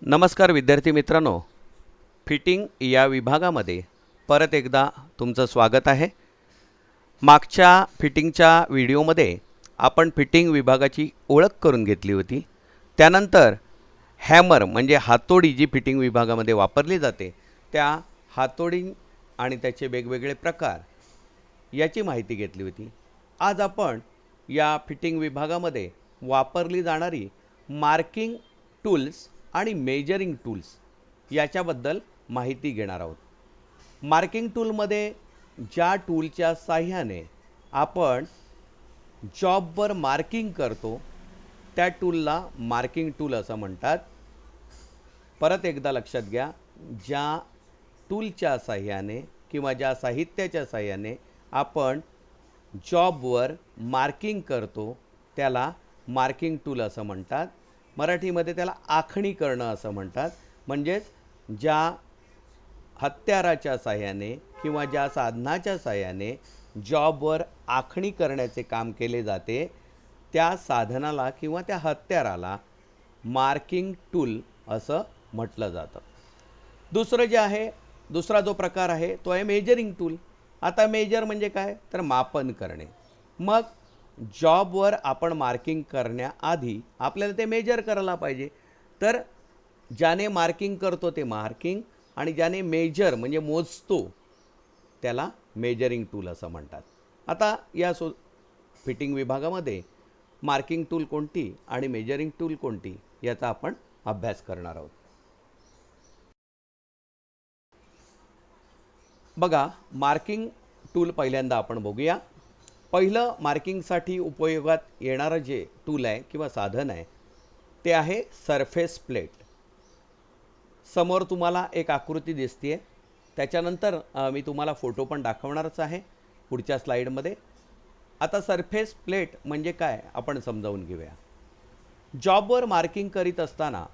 नमस्कार विद्यार्थी मित्रांनो, फिटिंग या विभागामध्ये परत एकदा तुमचं स्वागत आहे। मागच्या फिटिंगच्या व्हिडिओमध्ये आपण फिटिंग विभागाची ओळख करून घेतली होती। त्यानंतर हॅमर म्हणजे हातोडी जी फिटिंग विभागामध्ये वापरली जाते त्या हातोडी आणि त्याचे वेगवेगळे प्रकार याची माहिती घेतली होती। आज आपण या फिटिंग विभागामध्ये वापरली जाणारी मार्किंग टूल्स आणि मेजरिंग टूल्स याच्याबद्दल माहिती घेणार आहोत। मार्किंग टूलमध्ये ज्या टूलच्या साहाय्याने आपण जॉबवर मार्किंग करतो त्या टूलला मार्किंग टूल असं म्हणतात। परत एकदा लक्षात घ्या, ज्या टूलच्या साहाय्याने किंवा ज्या साहित्याच्या साहाय्याने आपण जॉबवर मार्किंग करतो त्याला मार्किंग टूल असं म्हणतात। मराठीमध्ये त्याला आखणी करणं असं म्हणतात। म्हणजेच ज्या हत्याराच्या साहाय्याने किंवा ज्या साधनाच्या साहाय्याने जॉबवर आखणी करण्याचे काम केले जाते त्या साधनाला किंवा त्या हत्याराला मार्किंग टूल असं म्हटलं जातं। दुसरं जे आहे, दुसरा जो प्रकार आहे तो आहे मेजरिंग टूल। आता मेजर म्हणजे काय, तर मापन करणे। मग जॉबवर आपण मार्किंग करण्याआधी आपल्याला ते मेजर करायला पाहिजे। तर ज्याने मार्किंग करतो ते मार्किंग आणि ज्याने मेजर म्हणजे मोजतो त्याला मेजरिंग टूल असं म्हणतात। आता या फिटिंग विभागामध्ये मार्किंग टूल कोणती आणि मेजरिंग टूल कोणती याचा आपण अभ्यास करणार आहोत। बघा, मार्किंग टूल पहिल्यांदा आपण बघूया। पहिलं मार्किंगसाठी उपयोगात येणारं जे टूल आहे किंवा साधन आहे ते आहे सरफेस प्लेट। समोर तुम्हाला एक आकृती दिसते, त्याच्यानंतर मी तुम्हाला फोटो पण दाखवणारच आहे पुढच्या स्लाइडमध्ये। आता सरफेस प्लेट म्हणजे काय आपण समजावून घेऊया। जॉबवर मार्किंग करीत असताना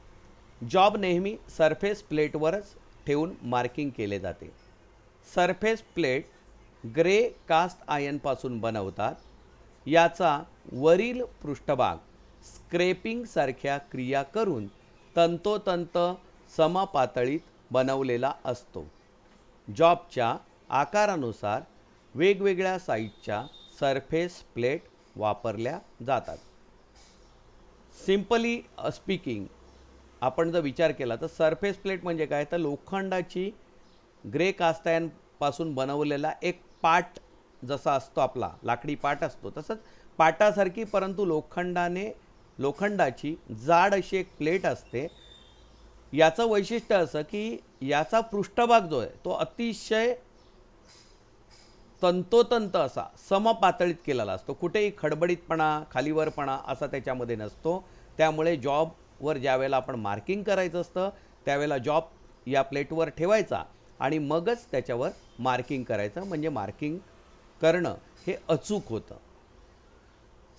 जॉब नेहमी सरफेस प्लेटवरच ठेवून मार्किंग केले जाते। सरफेस प्लेट ग्रे कास्ट आयर्नपासून बनवतात। याचा वरील पृष्ठभाग स्क्रेपिंग सारख्या क्रिया करून तंतोतंत समपातळीत बनवलेला असतो। जॉबच्या आकारानुसार वेगवेगळ्या साइजच्या सरफेस प्लेट वापरल्या जातात। सिंपली स्पीकिंग आपण जर विचार केला तर सरफेस प्लेट म्हणजे काय, तर लोखंडाची ग्रे कास्ट आयर्न पासून बनवलेला एक पाट जसा असतो, आपला लाकडी पाट असतो तसंच पाटासारखी परंतु लोखंडाची जाड अशी एक प्लेट असते। याचं वैशिष्ट्य असं की याचा पृष्ठभाग जो आहे तो अतिशय तंतोतंत असा समपातळीत केलेला असतो। कुठेही खडबडीतपणा खालीवरपणा असा त्याच्यामध्ये नसतो। त्यामुळे जॉबवर ज्यावेळेला आपण मार्किंग करायचं असतं त्यावेळेला जॉब या प्लेटवर ठेवायचा आणि मगच त्याच्यावर मार्किंग करायचं, म्हणजे मार्किंग करणं हे अचूक होतं।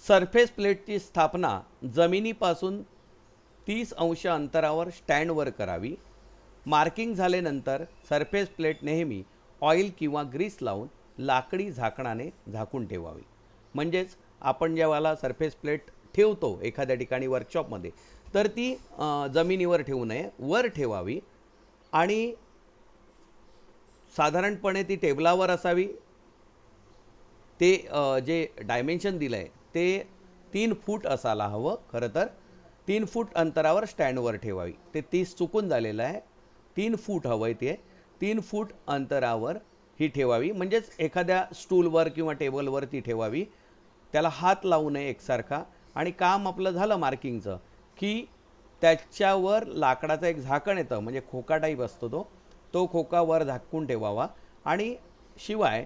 सरफेस प्लेटची स्थापना जमिनीपासून 30 अंश अंतरावर स्टँडवर करावी। मार्किंग झाल्यानंतर सरफेस प्लेट नेहमी ऑइल किंवा ग्रीस लावून लाकडी झाकणाने झाकून ठेवावी। म्हणजेच आपण जेव्हा सरफेस प्लेट ठेवतो एखाद्या ठिकाणी वर्कशॉपमध्ये तर ती जमिनीवर ठेवू नये, वर ठेवावी आणि साधारणपणे ती टेबलावर असावी। ते जे डायमेन्शन दिलं आहे ते 3 फूट असायला हवं। खरं तर 3 फूट अंतरावर स्टँडवर ठेवावी। ते 30 चुकून झालेलं आहे, 3 फूट हवं आहे। ते 3 फूट अंतरावर ही ठेवावी, म्हणजेच एखाद्या स्टूलवर किंवा टेबलवर ती ठेवावी। त्याला हात लावू नये एकसारखा। आणि काम आपलं झालं मार्किंगचं की त्याच्यावर लाकडाचं एक झाकण येतं, म्हणजे खोका टाईप असतो तो खोका वर झाकून ठेवावा। आणि शिवाय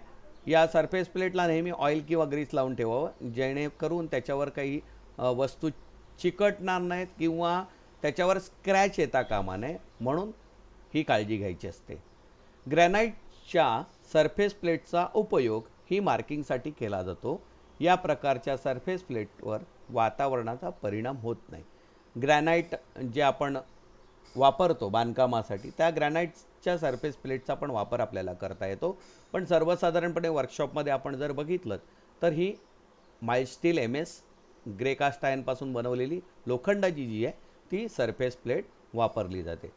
या सरफेस प्लेटला नेहमी ऑइल किंवा ग्रीस लावून ठेवावं, जेणेकरून त्याच्यावर काही वस्तू चिकटणार नाहीत किंवा त्याच्यावर स्क्रॅच येता कामा नये, म्हणून ही काळजी घ्यायची असते। ग्रॅनाइटच्या सरफेस प्लेटचा उपयोग ही मार्किंगसाठी केला जातो। या प्रकारच्या सरफेस प्लेटवर वातावरणाचा परिणाम होत नाही। ग्रॅनाइट जे आपण वापरतो बांधकामासाठी त्या ग्रॅनाइटच्या सरफेस प्लेटचा पण वापर आपल्याला करता येतो। पण सर्वसाधारणपणे वर्कशॉपमध्ये आपण जर बघितलं तर ही mild steel MS grey cast आयर्नपासून बनवलेली लोखंडाची जी आहे ती सरफेस प्लेट वापरली जाते.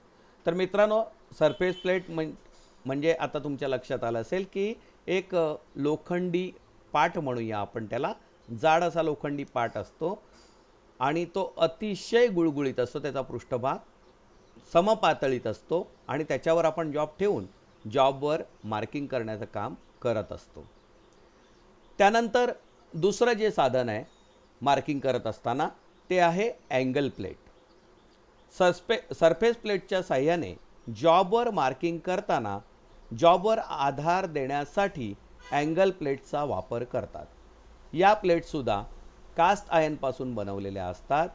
तर मित्रांनो, सरफेस प्लेट म्हणजे आता तुमच्या लक्षात आलं असेल की एक लोखंडी पाट म्हणूया आपण त्याला, जाड असा लोखंडी पाट असतो आणि तो अतिशय गुळगुळीत असतो. त्याचा पृष्ठभाग समपातळीत असतो आणि त्याच्यावर आपण जॉब ठेवून जॉबवर मार्किंग करण्याचं काम करत असतो. त्यानंतर दुसरं जे साधन आहे मार्किंग करत असताना ते आहे अँगल प्लेट. सरफेस प्लेटच्या साह्याने जॉबवर मार्किंग करताना जॉबवर आधार देण्यासाठी अँगल प्लेटचा वापर करतात. या प्लेटसुद्धा कास्ट आयर्नपासून बनवलेल्या असतात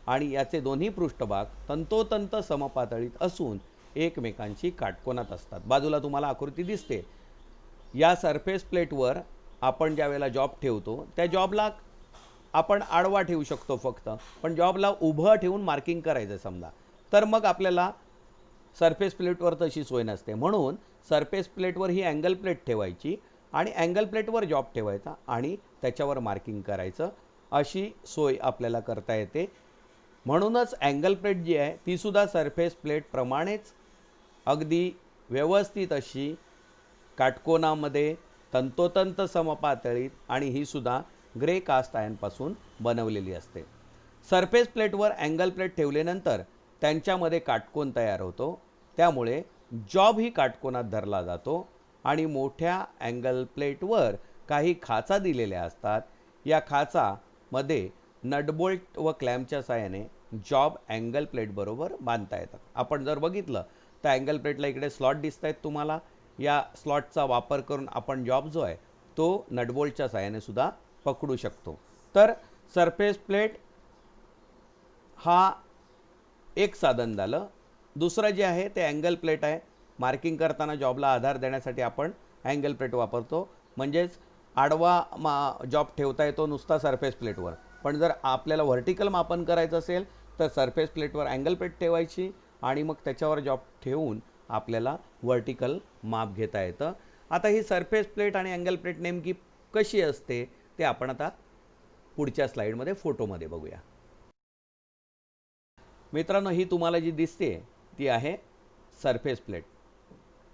आणि याचे दोन्ही पृष्ठभाग तंतोतंत समपातळीत असून एकमेकांशी काटकोनात असतात. बाजूला तुम्हाला आकृती दिसते. या सरफेस प्लेटवर आपण ज्या वेळेला जॉब ठेवतो त्या जॉबला आपण आडवा ठेवू शकतो फक्त, पण जॉबला उभं ठेवून मार्किंग करायचं समजा, तर मग आपल्याला सरफेस प्लेटवर तशी सोय नसते. म्हणून सरफेस प्लेटवर ही अँगल प्लेट ठेवायची आणि अँगल प्लेटवर जॉब ठेवायचा आणि त्याच्यावर मार्किंग करायचं, अशी सोय आपल्याला करता येते. म्हणूनच अँगल प्लेट जी आहे तीसुद्धा सरफेस प्लेटप्रमाणेच अगदी व्यवस्थित अशी काटकोनामध्ये तंतोतंत समपातळीत आणि ही सुद्धा ग्रे कास्ट आयर्नपासून बनवलेली असते. सरफेस प्लेटवर अँगल प्लेट ठेवल्यानंतर त्यांच्यामध्ये काटकोन तयार होतो, त्यामुळे जॉब ही काटकोनात धरला जातो आणि मोठ्या अँगल प्लेटवर काही खाचा दिलेल्या असतात. या खाचामध्ये नटबोल्ट व क्लॅम्पच्या साहाय्याने जॉब अँगल प्लेट बरोबर बांधता येतात. आपण जर बघितलं तर अँगल प्लेटला इकडे स्लॉट दिसत आहेत तुम्हाला. या स्लॉटचा वापर करून आपण जॉब जो आहे तो नटबोल्टच्या साहाय्याने सुद्धा पकडू शकतो. तर सरफेस प्लेट हा एक साधन झालं. दुसरं जे आहे ते अँगल प्लेट आहे. मार्किंग करताना जॉबला आधार देण्यासाठी आपण अँगल प्लेट वापरतो. म्हणजेच आडवा जॉब ठेवता येतो नुसता सरफेस प्लेटवर, पण जर आपल्याला व्हर्टिकल मापन करायचं असेल तर सरफेस प्लेटवर अँगल प्लेट ठेवायची आणि मग त्याच्यावर जॉब ठेवून आपल्याला व्हर्टिकल माप घेता येतं. आता ही सरफेस प्लेट आणि अँगल प्लेट नेमकी कशी असते ते आपण आता पुढच्या स्लाईडमध्ये फोटोमध्ये बघूया. मित्रांनो, ही तुम्हाला जी दिसते ती आहे सरफेस प्लेट.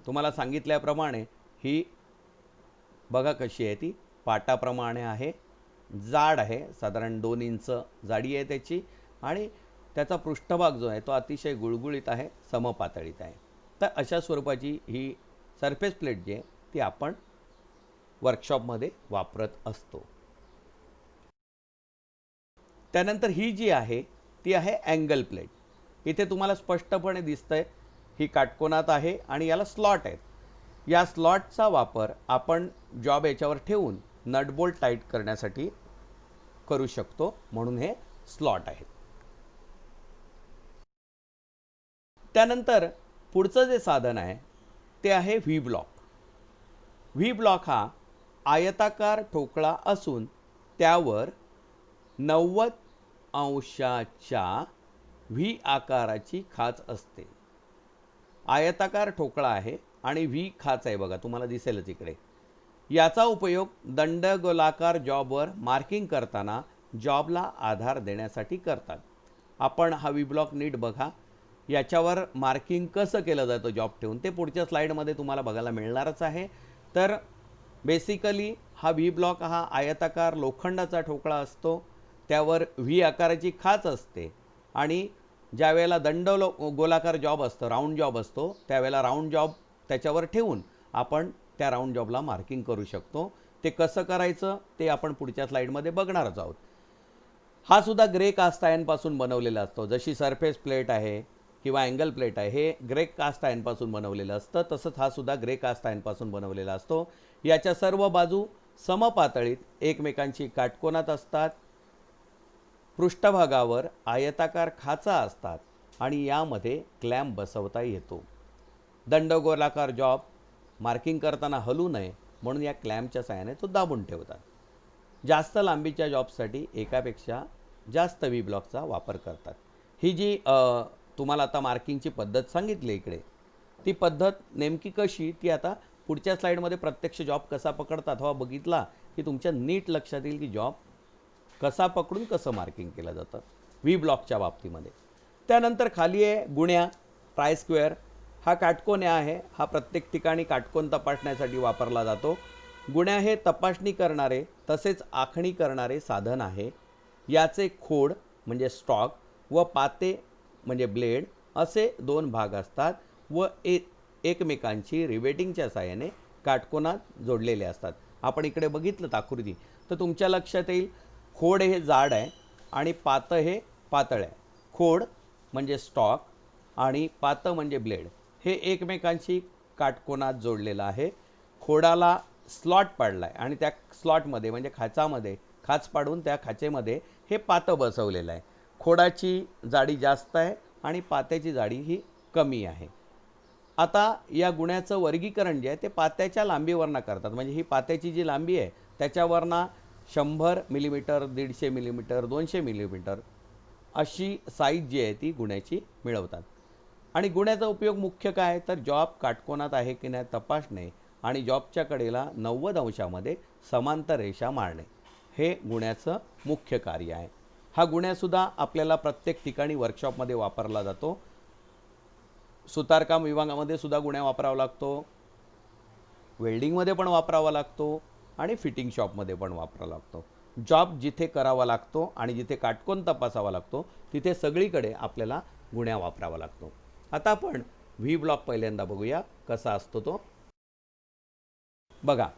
तुम्हाला सांगितल्याप्रमाणे ही बघा कशी आहे, ती पाटाप्रमाणे आहे, जाड आहे, साधारण 2 इंच जाडी आहे त्याची आणि त्याचा पृष्ठभाग जो आहे तो अतिशय गुळगुळीत आहे, समपातळीत आहे. तर अशा स्वरूपाची ही सरफेस प्लेट जी आहे ती आपण वर्कशॉपमध्ये वापरत असतो. त्यानंतर ही जी आहे ती आहे अँगल प्लेट. इथे तुम्हाला स्पष्टपणे दिसतंय ही काटकोनात आहे आणि याला स्लॉट आहेत. या स्लॉटचा वापर आपण जॉब याच्यावर ठेवून नटबोल्ट टाईट करण्यासाठी करू शकतो, म्हणून हे स्लॉट आहेत. त्यानंतर पुढचं जे साधन आहे ते आहे व्ही ब्लॉक. व्ही ब्लॉक हा आयताकार ठोकळा असून त्यावर 90 अंशाच्या व्ही आकाराची खाच असते. आयताकार ठोकळा आहे आणि व्ही खाच आहे बघा, तुम्हाला दिसेलच इकडे. याचा उपयोग दंडगोलाकार जॉबवर मार्किंग करताना जॉबला आधार देण्यासाठी करतात. आपण हा व्ही ब्लॉक नीट बघा. याच्यावर मार्किंग कसं केलं जातं जॉब ठेवून ते पुढच्या स्लाईडमध्ये तुम्हाला बघायला मिळणारच आहे. तर बेसिकली हा व्ही ब्लॉक हा आयताकार लोखंडाचा ठोकळा असतो, त्यावर व्ही आकाराची खाच असते आणि ज्या वेळेला गोलाकार जॉब असतो, राऊंड जॉब असतो, त्यावेळेला राऊंड जॉब त्याच्यावर ठेवून आपण त्या राऊंड जॉबला मार्किंग करू शकतो. ते कसं करायचं ते आपण पुढच्या स्लाईडमध्ये बघणारच आहोत. हा सुद्धा ग्रे कास्ट आयर्नपासून बनवलेला असतो. जशी सरफेस प्लेट आहे किंवा अँगल प्लेट आहे हे ग्रे कास्ट आयर्नपासून बनवलेलं असतं, तसंच हा सुद्धा ग्रे कास्ट आयर्नपासून बनवलेला असतो. याच्या सर्व बाजू समपातळीत एकमेकांशी काटकोनात असतात. पृष्ठभागावर आयताकार खाचा असतात आणि यामध्ये क्लॅम्प बसवता येतो. दंडगोलाकार जॉब मार्किंग करताना हलू नये म्हणून या क्लॅम्पच्या साहाय्याने तो दाबून ठेवतात. जास्त लांबीच्या जॉबसाठी एकापेक्षा जास्त व्ही ब्लॉकचा वापर करतात. ही जी तुम्हाला आता मार्किंगची पद्धत सांगितली इकडे, ती पद्धत नेमकी कशी ती आता पुढच्या स्लाईडमध्ये प्रत्यक्ष जॉब कसा पकडतात हा बघितला की तुमच्या नीट लक्षात येईल की जॉब कसा पकडून कसं मार्किंग केलं जातं व्ही ब्लॉकच्या बाबतीमध्ये. त्यानंतर खाली आहे गुण्या, ट्राय स्क्वेअर. हा काटकोन आहे, हा प्रत्येक ठिकाणी काटकोन तपासण्यासाठी वापरला जातो. गुण्या हे तपासणी करणारे तसेच आखणी करणारे साधन आहे. याचे खोड म्हणजे स्टॉक व पाते म्हणजे ब्लेड असे दोन भाग असतात व एकमेकांची रिवेटिंगच्या साहाय्याने काटकोनात जोडलेले असतात. आपण इकडे बघितलं आकृती तर तुमच्या लक्षात येईल, खोड हे जाड आहे आणि पातं हे पातळ आहे. खोड म्हणजे स्टॉक आणि पातं म्हणजे ब्लेड हे एकमेकांशी काटकोनात जोडलेलं आहे. खोडाला स्लॉट पाडला आहे आणि त्या स्लॉटमध्ये म्हणजे खाचामध्ये खाच पाडून त्या खाचेमध्ये हे पातं बसवलेलं आहे. खोडाची जाडी जास्त आहे आणि पात्याची जाडी ही कमी आहे. आता या गुण्याचं वर्गीकरण जे आहे ते पात्याच्या लांबीवरनं करतात. म्हणजे ही पात्याची जी लांबी आहे त्याच्यावरनं 100 मिलीमीटर, 150 मिलीमीटर, 200 मिलीमीटर अशी साईज जी आहे ती गुण्याची मिळवतात. आणि गुण्याचा उपयोग मुख्य काय तर जॉब काटकोनात आहे की नाही तपासणे आणि जॉबच्या कडेला 90 अंशामध्ये समांतर रेषा मारणे हे गुण्याचं मुख्य कार्य आहे. हा गुण्यासुद्धा आपल्याला प्रत्येक ठिकाणी वर्कशॉपमध्ये वापरला जातो. सुतारकाम विभागामध्ये सुद्धा गुण्या वापरावा लागतो, वेल्डिंगमध्ये पण वापरावा लागतो आणि फिटिंग शॉपमध्ये पण वापरावा लागतो. जॉब जिथे करावा लागतो आणि जिथे काटकोन तपासावा लागतो तिथे सगळीकडे आपल्याला गुण्या वापरावा लागतो. आता आपण व्ही ब्लॉक पहिल्यांदा बघूया कसा असतो तो. बघा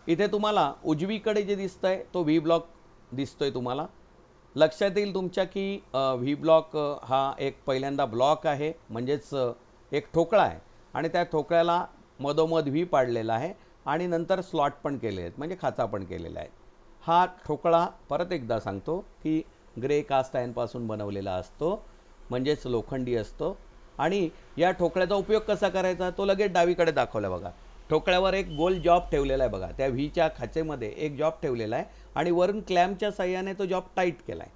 इथे तुम्हाला उजवीकडे जे दिसतंय तो व्ही ब्लॉक दिसतोय तुम्हाला. लक्षात येईल तुमच्या की व्ही ब्लॉक हा एक पहिल्यांदा ब्लॉक आहे, म्हणजेच एक ठोकळा आहे आणि त्या ठोकळ्याला मधोमध व्ही पाडलेला आहे आणि नंतर स्लॉट पण केले आहेत म्हणजे खाचा पण केलेला आहे. हा ठोकळा परत एकदा सांगतो की ग्रे कास्ट आयर्नपासून बनवलेला असतो, म्हणजेच लोखंडी असतो. आणि या ठोकळ्याचा उपयोग कसा करायचा तो लगेच डावीकडे दाखवला बघा. ठोकळ्यावर एक गोल जॉब ठेवलेला आहे बघा, त्या व्हीच्या खाचेमध्ये एक जॉब ठेवलेला आहे आणि वरून क्लॅम्पच्या साह्याने तो जॉब टाईट केला आहे,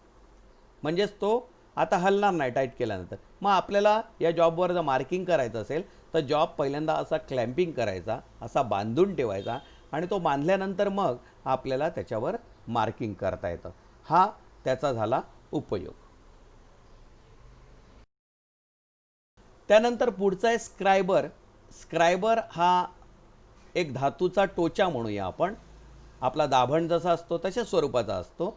म्हणजेच तो आता हलणार नाही टाईट केल्यानंतर. मग आपल्याला या जॉबवर जर मार्किंग करायचं असेल तर जॉब पहिल्यांदा असा क्लॅम्पिंग करायचा, असा बांधून ठेवायचा आणि तो बांधल्यानंतर मग आपल्याला त्याच्यावर मार्किंग करता येतं. हा त्याचा झाला उपयोग. त्यानंतर पुढचा आहे स्क्रायबर. स्क्रायबर हा एक धातूचा टोचा म्हणूया आपण. आपला दाभण जसा असतो तशाच स्वरूपाचा असतो.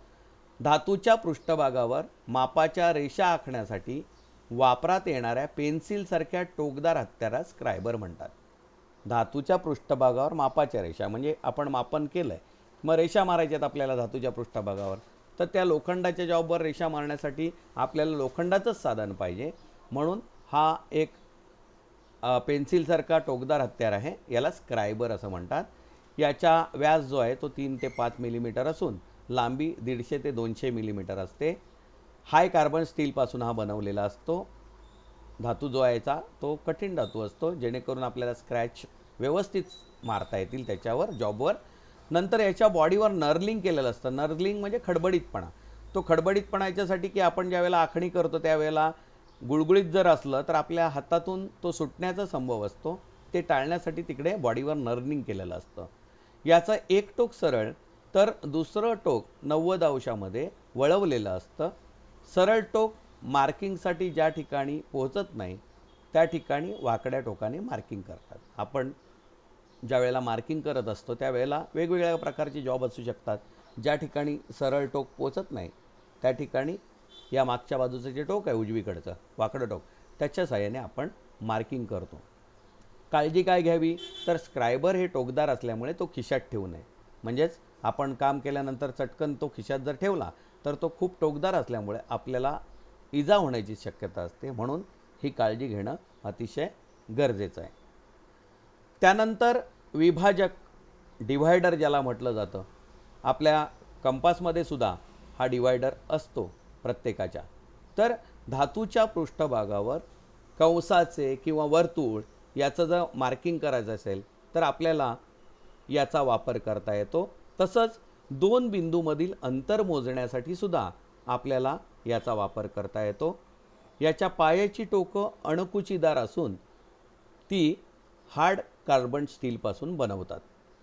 धातूच्या पृष्ठभागावर मापाच्या रेषा आखण्यासाठी वापरात येणाऱ्या पेन्सिलसारख्या टोकदार हत्यारास स्क्रायबर म्हणतात. धातूच्या पृष्ठभागावर मापाच्या रेषा म्हणजे आपण मापन केलं आहे, मग रेषा मारायच्यात आपल्याला धातूच्या पृष्ठभागावर, तर त्या लोखंडाच्या जॉबवर रेषा मारण्यासाठी आपल्याला लोखंडाचंच साधन पाहिजे. म्हणून हा एक पेन्सिलसारखा टोकदार हत्यार आहे, याला स्क्रायबर असं म्हणतात. याचा व्यास जो आहे तो 3 ते 5 मिलीमीटर असून लांबी 150 ते 200 मिलीमीटर असते. हाय कार्बन स्टीलपासून हा बनवलेला असतो. धातू जो आहे याचा तो कठीण धातू असतो, जेणेकरून आपल्याला स्क्रॅच व्यवस्थित मारता येतील त्याच्यावर जॉबवर. नंतर याच्या बॉडीवर नर्लिंग केलेलं असतं. नर्लिंग म्हणजे खडबडीतपणा. तो खडबडीतपणा याच्यासाठी की आपण ज्यावेळेला आखणी करतो त्यावेळेला गुळगुळीत जर असलं तर आपल्या हातातून तो सुटण्याचा संभव असतो, ते टाळण्यासाठी तिकडे बॉडीवर नर्लिंग केलेलं असतं. याचं एक टोक सरळ तर दुसरं टोक 90 अंशामध्ये वळवलेलं असतं. सरळ टोक मार्किंगसाठी ज्या ठिकाणी पोहोचत नाही त्या ठिकाणी वाकड्या टोकाने मार्किंग करतात. आपण ज्या वेळेला मार्किंग करत असतो त्यावेळेला वेगवेगळ्या प्रकारचे जॉब असू शकतात. ज्या ठिकाणी सरळ टोक पोचत नाही त्या ठिकाणी या मागच्या बाजूचं जे टोक आहे उजवीकडचं वाकडं टोक त्याच्या साहाय्याने आपण मार्किंग करतो. काळजी काय घ्यावी तर स्क्रायबर हे टोकदार असल्यामुळे तो खिशात ठेवू नये. म्हणजेच आपण काम केल्यानंतर चटकन तो खिशात जर ठेवला तर तो खूप टोकदार असल्यामुळे आपल्याला इजा होण्याची शक्यता असते, म्हणून ही काळजी घेणं अतिशय गरजेचं आहे. त्यानंतर विभाजक डिव्हायडर ज्याला म्हटलं जातं, आपल्या कंपासमध्ये सुद्धा हा डिव्हायडर असतो प्रत्येकाच्या. तर धातूच्या पृष्ठभागावर कंसाचे किंवा वर्तुळ याचं जर मार्किंग करायचं असेल तर आपल्याला याचा वापर करता येतो. तसंच दोन बिंदूमधील अंतर मोजण्यासाठी सुद्धा आपल्याला याचा वापर करता येतो. याच्या पायाची टोकं अणकुचीदार असून ती हार्ड कार्बन स्टीलपासून बनवतात.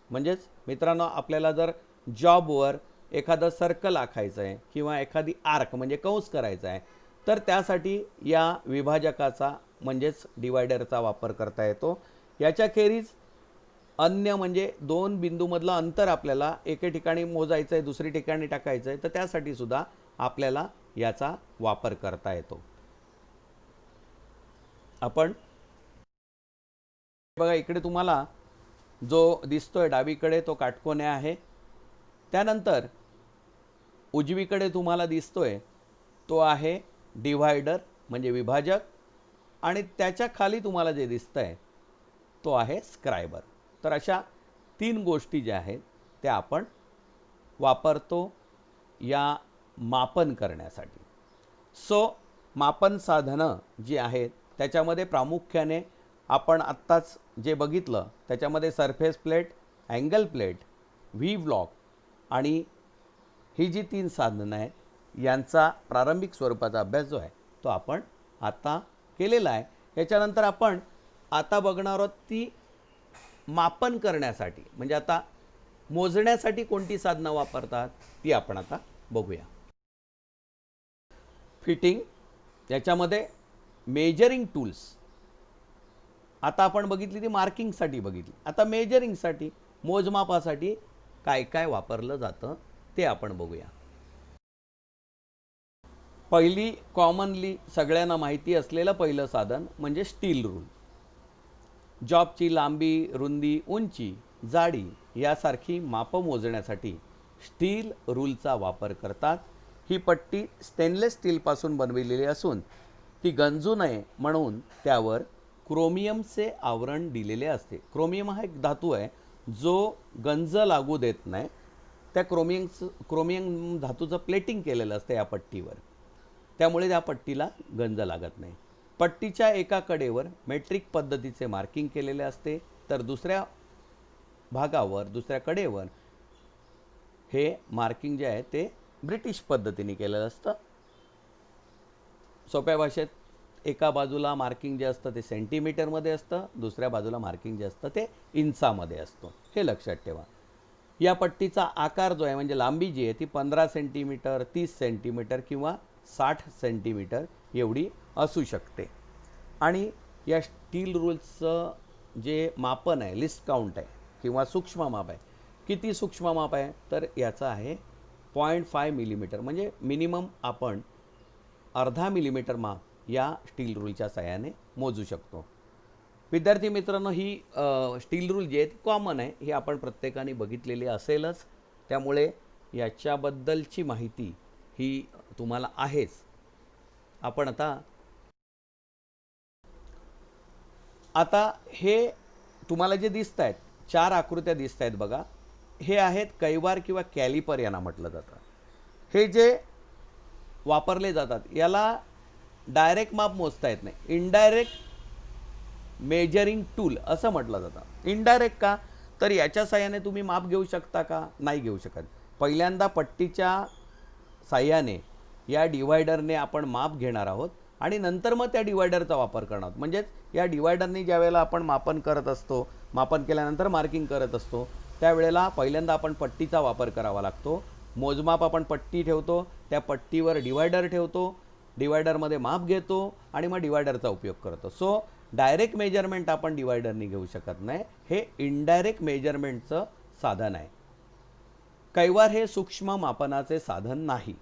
म्हणजेच मित्रांनो, आपल्याला जर जॉबवर एखादं सर्कल आखायचं आहे किंवा एखादी आर्क म्हणजे कंस करायचा आहे तर त्यासाठी या विभाजकाचा म्हणजेच डिवायडरचा वापर करता येतो. याच्याखेरीज अन्य म्हणजे दोन बिंदूमधलं अंतर आपल्याला एके ठिकाणी मोजायचं आहे, दुसरी ठिकाणी टाकायचं आहे, तर त्यासाठी सुद्धा आपल्याला याचा वापर करता येतो. आपण बघा इकडे तुम्हाला जो दिसतोय डावीकडे तो काटकोने आहे. त्यानंतर उजवीकडे तुम्हाला दिसतोय तो आहे डिव्हायडर म्हणजे विभाजक, आणि त्याच्या खाली तुम्हाला जे दिसतंय तो आहे स्क्रायबर. तर अशा तीन गोष्टी ज्या आहेत त्या आपण वापरतो या मापन करण्यासाठी. मापन साधनं जी आहेत त्याच्यामध्ये प्रामुख्याने आपण आत्ताच जे बघितलं त्याच्यामध्ये surface plate, angle plate, V block आणि ही जी तीन साधनं आहेत यांचा प्रारंभिक स्वरूपाचा अभ्यास जो आहे तो आपण आता केलेला आहे. याच्यानंतर आपण आता बघणार आहोत ती मापन करण्यासाठी म्हणजे आता मोजण्यासाठी कोणती साधनं वापरतात ती आपण आता बघूया. फिटिंग याच्यामध्ये मेजरिंग टूल्स आता आपण बघितली ती मार्किंगसाठी बघितली. आता मेजरिंगसाठी मोजमापासाठी काय काय वापरलं जातं ते आपण बघूया. पहिली कॉमनली सगळ्यांना माहिती असलेलं पहिलं साधन म्हणजे स्टील रूल. जॉबची लांबी, रुंदी, उंची, जाडी यासारखी मापं मोजण्यासाठी स्टील रूलचा वापर करतात. ही पट्टी स्टेनलेस स्टीलपासून बनविलेली असून ती गंजू नये म्हणून त्यावर क्रोमियमचे आवरण दिलेले असते. क्रोमियम हा एक धातू आहे जो गंज लागू देत नाही. त्या क्रोमियम धातूचं प्लेटिंग केलेलं असतं या पट्टीवर, त्यामुळे त्या पट्टीला गंज लागत नाही. पट्टीच्या एका कडेवर मेट्रिक पद्धतीचे मार्किंग केलेले असते, तर दुसऱ्या भागावर दुसऱ्या कडेवर हे मार्किंग जे आहे ते ब्रिटिश पद्धतीने केलेलं असतं. सोप्या भाषेत एका बाजूला मार्किंग जे असतं ते सेंटीमीटरमध्ये असतं, दुसऱ्या बाजूला मार्किंग जे असतं ते इंचामध्ये असतं. हे लक्षात ठेवा. या पट्टीचा आकार जो आहे म्हणजे लांबी जी आहे ती 15 सेंटीमीटर, 30 सेंटीमीटर किंवा 60 सेंटीमीटर एवढी असू शकते. आणि या स्टील रूल्सचं जे मापन आहे, लिस्ट काउंट आहे किंवा सूक्ष्म माप आहे. किती सूक्ष्म माप आहे तर याचं आहे 0.5 मिलीमीटर, म्हणजे मिनिमम आपण अर्धा मिलीमीटर माप या स्टील रूलच्या साहाय्याने मोजू शकतो. विद्यार्थी मित्रांनो, ही स्टील रूल जी आहे ती कॉमन आहे, ही आपण प्रत्येकाने बघितलेली असेलच, त्यामुळे याच्याबद्दलची माहिती ही तुम्हाला आहेच. आपण आता हे तुम्हाला जे दिसत आहेत 4 आकृत्या दिसत आहेत बघा, हे आहेत कैवार किंवा कॅलिपर यांना म्हटलं जातं. हे जे वापरले जातात याला डायरेक्ट माप मोजता येत नाही, इनडायरेक्ट मेजरिंग टूल असं म्हटलं जातं. इनडायरेक्ट का तर याच्या साहाय्याने तुम्ही माप घेऊ शकता का, नाही घेऊ शकत. पहिल्यांदा पट्टीच्या साहाय्याने या डिवायडरने आपण माप घेणार आहोत आणि नंतर मग त्या डिवायडरचा वापर करणार आहोत. म्हणजेच या डिवायडरने ज्या वेळेला आपण मापन करत असतो, मापन केल्यानंतर मार्किंग करत असतो, त्यावेळेला पहिल्यांदा आपण पट्टीचा वापर करावा लागतो. मोजमाप आपण पट्टी ठेवतो, त्या पट्टीवर डिवायडर ठेवतो, डिवायडरमध्ये माप घेतो आणि मग डिवायडरचा उपयोग करतो. डायरेक्ट मेजरमेंट आपण डिवायडरने घेऊ शकत नाही, हे इनडायरेक्ट मेजरमेंटचं साधन आहे. कैवार हे सूक्ष्म मापनाचे साधन नाही.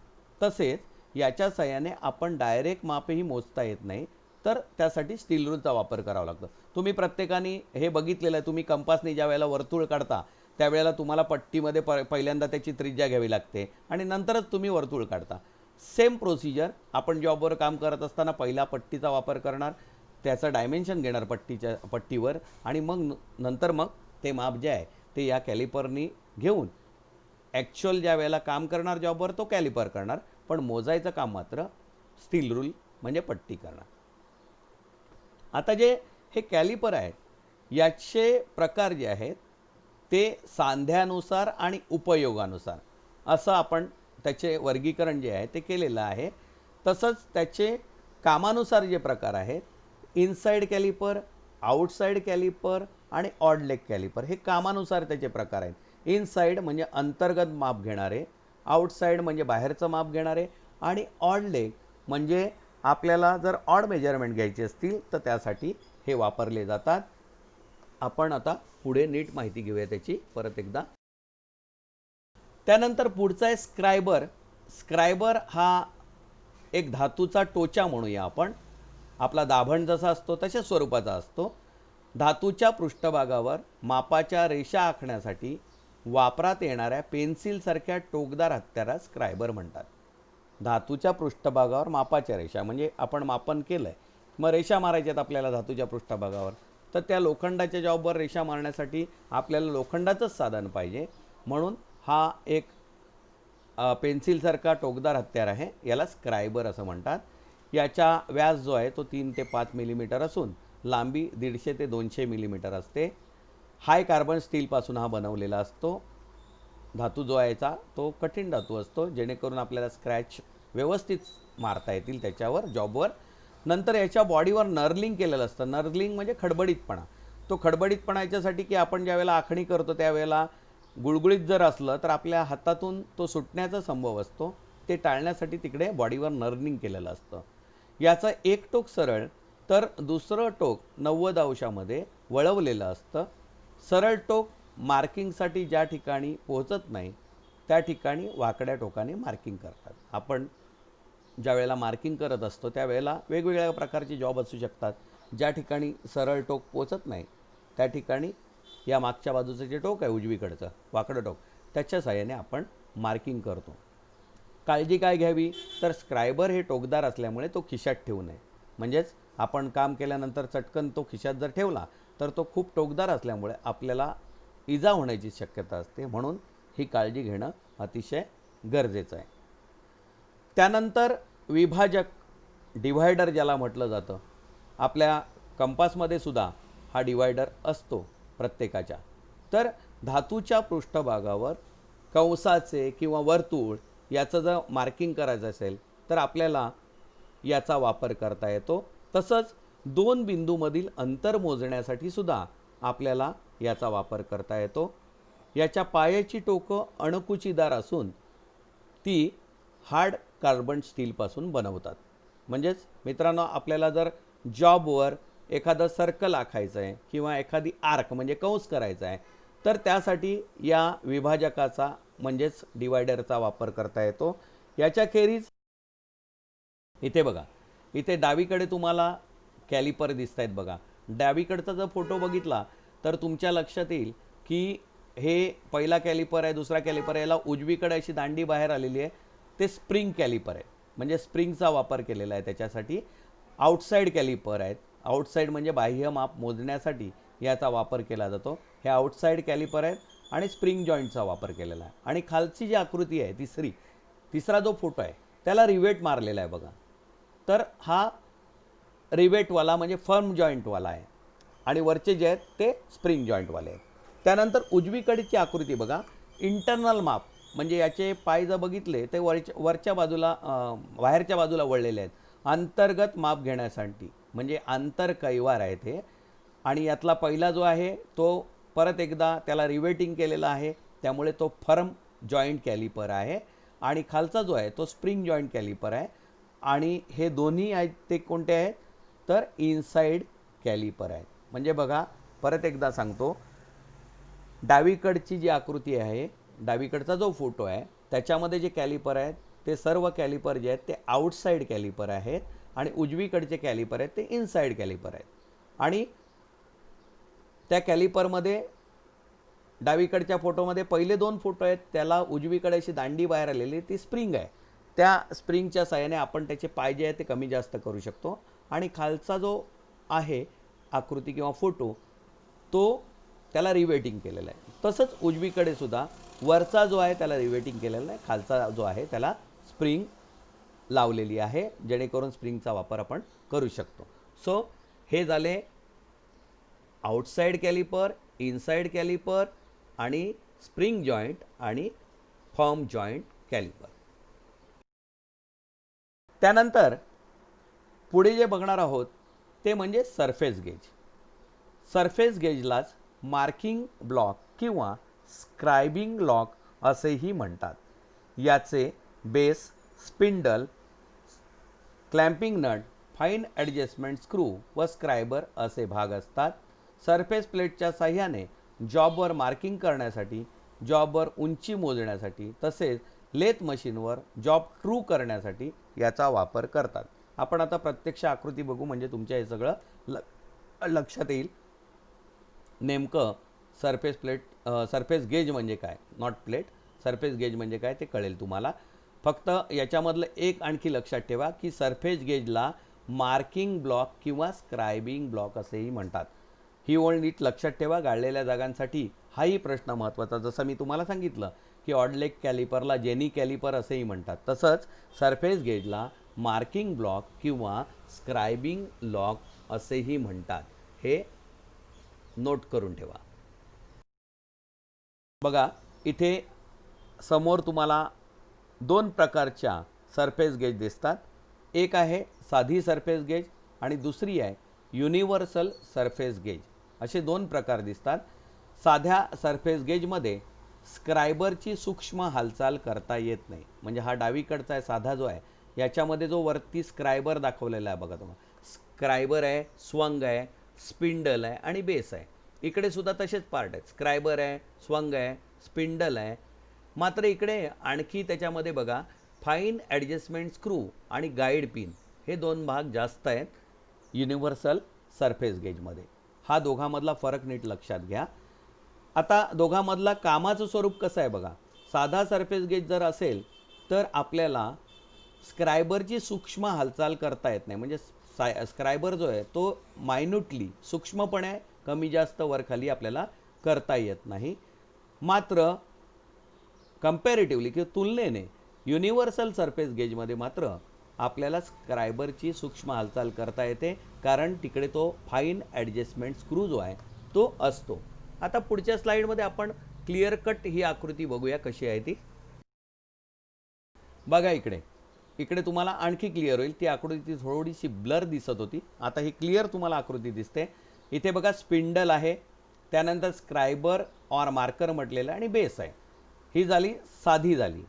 तसेच याच्या साहाय्याने आपण डायरेक्ट मापही मोजता येत नाही, तर त्यासाठी स्टील रूलचा वापर करावा लागतो. तुम्ही प्रत्येकाने हे बघितलेलं आहे, तुम्ही कंपासने ज्या वेळेला वर्तुळ काढता त्यावेळेला तुम्हाला पट्टीमध्ये पहिल्यांदा त्याची त्रिज्या घ्यावी लागते आणि नंतरच तुम्ही वर्तुळ काढता. सेम प्रोसिजर आपण जॉबवर काम करत असताना पहिला पट्टीचा वापर करणार, त्याचं डायमेन्शन घेणार पट्टीवर आणि मग नंतर मग ते माप जे आहे ते या कॅलिपरनी घेऊन ॲक्च्युअल ज्या वेळेला काम करणार जॉबवर तो कॅलिपर करणार, पण मोजायचं काम मात्र स्टील रूल म्हणजे पट्टी करणार. आता जे हे कॅलिपर आहे याचे प्रकार जे आहेत ते सांध्यानुसार आणि उपयोगानुसार असं आपण त्याचे वर्गीकरण जे आहे ते केलेलं आहे. तसंच त्याचे कामानुसार जे प्रकार आहेत, इनसाइड कॅलिपर, आउटसाइड कॅलिपर आणि ऑड लेग कॅलिपर, हे कामानुसार त्याचे प्रकार आहेत. इनसाइड म्हणजे अंतर्गत माप घेणारे, आउटसाइड म्हणजे बाहेरचं माप घेणारे आणि ऑड लेग म्हणजे आपल्याला जर ऑड मेजरमेंट घ्यायचे असतील तर त्यासाठी हे वापरले जातात. आपण आता पुढे नीट माहिती घेऊया त्याची परत एकदा. त्यानंतर पुढचा आहे स्क्रायबर. स्क्रायबर हा एक धातूचा टोचा म्हणूया आपण. आपला दाभण जसा असतो तशाच स्वरूपाचा असतो. धातूच्या पृष्ठभागावर मापाच्या रेषा आखण्यासाठी वापरात येणाऱ्या पेन्सिलसारख्या टोकदार हत्यारास स्क्रायबर म्हणतात. धातूच्या पृष्ठभागावर मापाच्या रेषा म्हणजे आपण मापन केलं आहे, मग रेषा मारायच्यात आपल्याला धातूच्या पृष्ठभागावर, तर त्या लोखंडाच्या जॉबवर रेषा मारण्यासाठी आपल्याला लोखंडाचंच साधन पाहिजे. म्हणून हा एक पेन्सिलसारखा टोकदार हत्यार आहे, याला स्क्रायबर असं म्हणतात. याचा व्यास जो आहे तो 3 ते 5 मिलीमीटर असून लांबी 150 ते 200 मिलीमीटर असते. हाय कार्बन स्टीलपासून हा बनवलेला असतो. धातू जो आहे याचा तो कठीण धातू असतो, जेणेकरून आपल्याला स्क्रॅच व्यवस्थित मारता येतील त्याच्यावर जॉबवर. नंतर याच्या बॉडीवर नर्लिंग केलेलं असतं. नर्लिंग म्हणजे खडबडीतपणा. तो खडबडीतपणा याच्यासाठी की आपण ज्यावेळेला आखणी करतो त्यावेळेला गुळगुळीत जर असलं तर आपल्या हातातून तो सुटण्याचा संभव असतो. ते टाळण्यासाठी तिकडे बॉडीवर नर्लिंग केलेलं असतं. याचं एक टोक सरळ तर दुसरं टोक 90 अंशामध्ये वळवलेलं असतं. सरळ टोक मार्किंगसाठी ज्या ठिकाणी पोहोचत नाही त्या ठिकाणी वाकड्या टोकाने मार्किंग करतात. आपण ज्या वेळेला मार्किंग करत असतो त्यावेळेला वेगवेगळ्या प्रकारचे जॉब असू शकतात. ज्या ठिकाणी सरळ टोक पोचत नाही त्या ठिकाणी या मागच्या बाजूचं जे टोक आहे उजवीकडचं वाकडं टोक, त्याच्या साहाय्याने आपण मार्किंग करतो. काळजी काय घ्यावी तर स्क्रायबर हे टोकदार असल्यामुळे तो खिशात ठेवू नये. म्हणजेच आपण काम केल्यानंतर चटकन तो खिशात जर ठेवला तर तो खूप टोकदार असल्यामुळे आपल्याला इजा होण्याची शक्यता असते. म्हणून ही काळजी घेणं अतिशय गरजेचं आहे. त्यानंतर विभाजक, डिव्हायडर ज्याला म्हटलं जातं. आपल्या कंपासमध्ये सुद्धा हा डिव्हायडर असतो प्रत्येकाच्या. तर धातूच्या पृष्ठभागावर कंसाचे किंवा वर्तुळ याचं जर मार्किंग करायचं असेल तर आपल्याला याचा वापर करता येतो. तसंच 2 बिंदूमधील अंतर मोजण्यासाठी सुद्धा आपल्याला याचा वापर करता येतो. याच्या पायाची टोकं अणकुचीदार असून ती हार्ड कार्बन स्टीलपासून बनवतात. म्हणजेच मित्रांनो, आपल्याला जर जॉबवर एखादं सर्कल आखायचं आहे किंवा एखादी आर्क म्हणजे कंस करायचा आहे तर त्यासाठी या विभाजकाचा म्हणजेच डिवायडरचा वापर करता येतो. याच्याखेरीज इथे बघा, इथे डावीकडे तुम्हाला कॅलिपर दिसत आहेत बघा. डावीकडचा जर फोटो बघितला तर तुमच्या लक्षात येईल की हे पहिला कॅलिपर आहे, दुसरा कॅलिपर आहे. याला उजवीकडे अशी दांडी बाहेर आलेली आहे, ते स्प्रिंग कॅलिपर आहे. म्हणजे स्प्रिंगचा वापर केलेला आहे त्याच्यासाठी. आउटसाईड कॅलिपर आहेत. आउटसाईड म्हणजे बाह्य माप मोजण्यासाठी याचा वापर केला जातो. हे आउटसाईड कॅलिपर आहेत आणि स्प्रिंग जॉईंटचा वापर केलेला आहे. आणि खालची जी आकृती आहे तिसरा जो फोटो आहे त्याला रिवेट मारलेला आहे बघा. तर हा रिवेटवाला म्हणजे फर्म जॉईंटवाला आहे आणि वरचे जे आहेत ते स्प्रिंग जॉईंटवाले आहेत. त्यानंतर उजवीकडची आकृती बघा. इंटरनल माप म्हणजे याचे पाय जर बघितले ते वरच्या बाजूला बाहेरच्या बाजूला वळलेले आहेत. अंतर्गत माप घेण्यासाठी म्हणजे आंतरकैवार आहे ते. आणि यातला पहिला जो आहे तो परत एकदा त्याला रिवेटिंग केलेला आहे, त्यामुळे तो फर्म जॉईंट कॅलिपर आहे. आणि खालचा जो आहे तो स्प्रिंग जॉईंट कॅलिपर आहे. आणि हे दोन्ही आहेत ते कोणते आहेत तर इनसाइड कॅलिपर आहेत. म्हणजे बघा, परत एकदा सांगतो, डावीकडची जी आकृती आहे, डावीकडचा जो फोटो आहे त्याच्यामध्ये जे कॅलिपर आहेत ते सर्व कॅलिपर जे आहेत ते आउटसाइड कॅलिपर आहेत आणि उजवीकडचे कॅलिपर आहेत ते इनसाइड कॅलिपर आहेत. आणि त्या कॅलिपरमध्ये डावीकडच्या फोटोमध्ये पहिले 2 फोटो आहेत त्याला उजवीकडे अशी दांडी बाहेर आलेली ती स्प्रिंग आहे. त्या स्प्रिंगच्या साहाय्याने आपण त्याचे पाय जे आहे ते कमी जास्त करू शकतो. आणि खालचा जो आहे आकृती किंवा फोटो तो त्याला रिवेटिंग केलेला आहे. तसंच उजवीकडे सुद्धा वरचा जो आहे त्याला रिवेटिंग केलेला आहे, खालचा जो आहे त्याला स्प्रिंग लावलेली आहे, जेणेकरून स्प्रिंगचा वापर आपण करू शकतो. सो हे झाले आउटसाइड कॅलिपर, इनसाइड कॅलिपर आणि स्प्रिंग जॉईंट आणि फर्म जॉईंट कॅलिपर. त्यानंतर पुढे जे बघणार आहोत ते म्हणजे सरफेस गेज. सरफेस गेजलाच मार्किंग ब्लॉक किंवा स्क्रायबिंग ब्लॉक असेही म्हणतात. याचे base, spindle clamping nut, fine adjustment screw व स्क्रायबर असे भाग असतात. सरफेस प्लेटच्या साह्याने जॉबवर मार्किंग करण्यासाठी, जॉबवर उंची मोजण्यासाठी तसेच लेथ मशीनवर जॉब ट्रू करण्यासाठी याचा वापर करतात. आपण आता प्रत्यक्ष आकृती बघू म्हणजे तुमच्या हे सगळं लक्षात येईल. नेमकं सरफेस गेज म्हणजे काय, नॉट प्लेट, सरफेस गेज म्हणजे काय ते कळेल तुम्हाला. फक्त याच्यामधलं एक आणखी लक्षात ठेवा की सरफेस गेजला मार्किंग ब्लॉक किंवा स्क्रायबिंग ब्लॉक असेही म्हणतात. ही ओळ नीट लक्षात ठेवा. गाळलेल्या जागांसाठी हाही प्रश्न महत्त्वाचा. जसं मी तुम्हाला सांगितलं की ऑडलेग कॅलिपरला जेनी कॅलिपर असेही म्हणतात, तसंच सरफेस गेजला मार्किंग ब्लॉक किंवा स्क्रायबिंग ब्लॉक असेही म्हणतात. हे नोट करून ठेवा. बघा इथे समोर तुम्हाला दोन प्रकारच्या सरफेस गेज दिसतात. एक आहे साधी सरफेस गेज आणि दुसरी आहे युनिव्हर्सल सरफेस गेज. असे दोन प्रकार दिसतात. साध्या सरफेस गेजमध्ये स्क्रायबरची सूक्ष्म हालचाल करता येत नाही. म्हणजे हा डावीकडचा आहे साधा जो आहे, याच्यामध्ये जो वरती स्क्रायबर दाखवलेला आहे बघा तुम्हाला, स्क्रायबर आहे, स्वंग आहे, स्पिंडल आहे आणि बेस आहे. इकडे सुद्धा तसेच पार्ट आहेत, स्क्रायबर आहे, स्वंग आहे, स्पिंडल आहे. मात्र इकडे आणखी त्याच्यामध्ये बघा फाईन ॲडजस्टमेंट स्क्रू आणि गाईड पिन हे दोन भाग जास्त आहेत युनिव्हर्सल सरफेस गेजमध्ये. हा दोघांमधला फरक नीट लक्षात घ्या. आता दोघांमधला कामाचं स्वरूप कसं आहे बघा. साधा सरफेस गेज जर असेल तर आपल्याला स्क्रायबरची सूक्ष्म हालचाल करता येत नाही. म्हणजे स्क्रायबर जो आहे तो मायन्यूटली सूक्ष्मपणे कमी जास्त वरखाली आपल्याला करता येत नाही. मात्र कंपॅरेटिव्हली किंवा तुलनेने युनिव्हर्सल सरफेस गेजमध्ये मात्र आपल्याला स्क्रायबरची सूक्ष्म हालचाल करता येते, कारण तिकडे तो फाईन ॲडजस्टमेंट स्क्रू जो आहे तो असतो. आता पुढच्या स्लाईडमध्ये आपण क्लिअर कट ही आकृती बघूया कशी आहे ती. बघा इकडे तुम्हाला आणखी क्लिअर होईल. ती आकृती थोडीशी ब्लर दिसत होती, आता ही क्लिअर तुम्हाला आकृती दिसते. इथे बघा स्पिंडल आहे, त्यानंतर स्क्रायबर और मार्कर म्हटलेलं आहे आणि बेस आहे. ही झाली साधी झाली.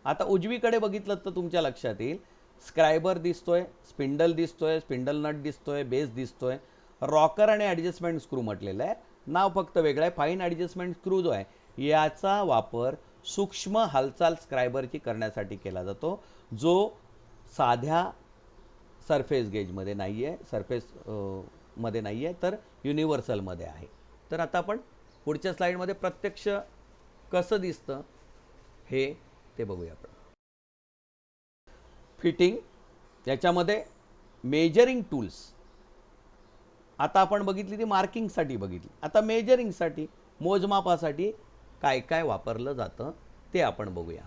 आता उजवीकडे बघितलं तर तुमच्या लक्षात येईल स्क्रायबर दिसतोय, स्पिंडल दिसतोय, स्पिंडल नट दिसतोय, बेस दिसतोय, रॉकर आणि ॲडजस्टमेंट स्क्रू म्हटलेलं आहे. नाव फक्त वेगळं आहे. फाईन ॲडजस्टमेंट स्क्रू जो आहे याचा वापर सूक्ष्म हालचाल स्क्रायबरची करण्यासाठी केला जातो, जो साध्या सरफेस गेजमध्ये नाही आहे, मध्ये नाही आहे, तर युनिव्हर्सलमध्ये आहे. तर आता आपण पुढच्या स्लाईडमध्ये प्रत्यक्ष कसं दिसतं हे ते बघूया आपण. फिटिंग याच्यामध्ये मेजरिंग टूल्स आता आपण बघितली ती मार्किंगसाठी बघितली. आता मेजरिंगसाठी मोजमापासाठी काय काय वापरलं जातं ते आपण बघूया.